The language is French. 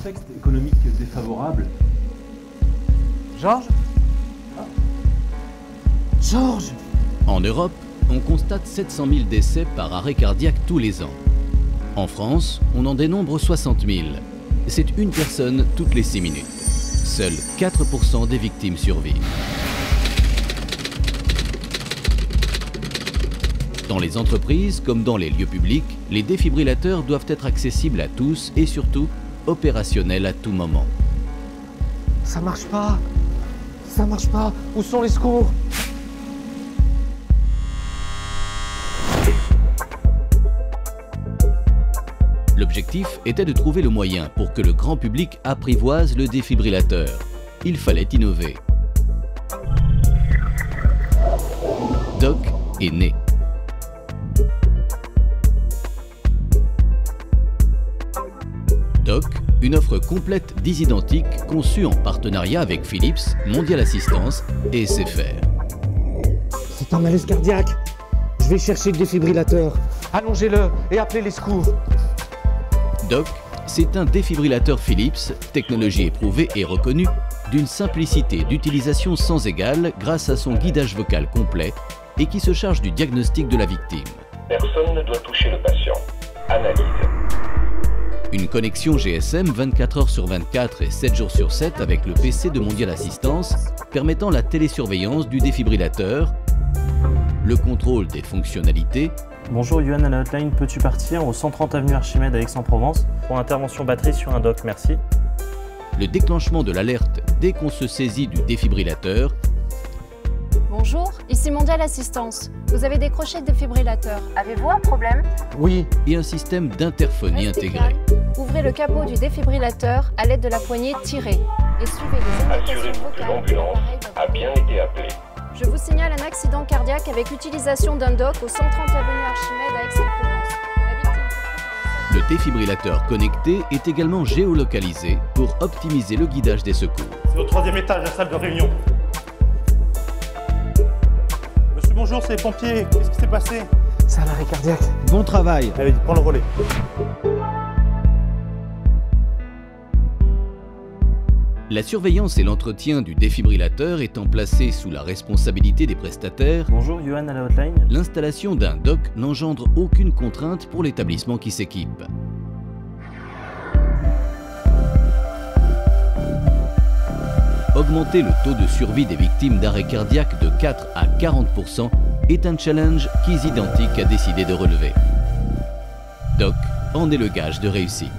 contexte économique défavorable. Georges ? Georges ? En Europe, on constate 700 000 décès par arrêt cardiaque tous les ans. En France, on en dénombre 60 000. C'est une personne toutes les 6 minutes. Seuls 4% des victimes survivent. Dans les entreprises comme dans les lieux publics, les défibrillateurs doivent être accessibles à tous et surtout opérationnels à tout moment. Ça marche pas. Ça marche pas. Où sont les secours ? L'objectif était de trouver le moyen pour que le grand public apprivoise le défibrillateur. Il fallait innover. Doc est né. Doc, une offre complète d'identique conçue en partenariat avec Philips, Mondial Assistance et SFR. C'est un malaise cardiaque. Je vais chercher le défibrillateur. Allongez-le et appelez les secours. Doc, c'est un défibrillateur Philips, technologie éprouvée et reconnue, d'une simplicité d'utilisation sans égale grâce à son guidage vocal complet et qui se charge du diagnostic de la victime. Personne ne doit toucher le patient. Analyse. Une connexion GSM 24 heures sur 24 et 7 jours sur 7 avec le PC de Mondial Assistance permettant la télésurveillance du défibrillateur, le contrôle des fonctionnalités. Bonjour Yuan à la hotline, peux-tu partir au 130 avenue Archimède à Aix-en-Provence pour intervention batterie sur un dock, merci. Le déclenchement de l'alerte dès qu'on se saisit du défibrillateur. Bonjour, ici Mondial Assistance. Vous avez décroché le défibrillateur. Avez-vous un problème? Oui. Et un système d'interphonie Restez intégré. calme. Ouvrez le capot du défibrillateur à l'aide de la poignée tirée et suivez les indications Assurez-vous que vocales. l'ambulance a bien été appelée. Je vous signale un accident cardiaque avec utilisation d'un dock au 130 avenue Archimède à Aix-en-Provence. La victime... Le défibrillateur connecté est également géolocalisé pour optimiser le guidage des secours. C'est au 3e étage, la salle de réunion. Monsieur, bonjour, c'est les pompiers. Qu'est-ce qui s'est passé? C'est un arrêt cardiaque. Bon travail. Allez, prends le relais. La surveillance et l'entretien du défibrillateur étant placés sous la responsabilité des prestataires, Bonjour Yuan à la hotline. l'installation d'un dock n'engendre aucune contrainte pour l'établissement qui s'équipe. Augmenter le taux de survie des victimes d'arrêt cardiaque de 4 à 40% est un challenge qu'Isidentic a décidé de relever. Doc en est le gage de réussite.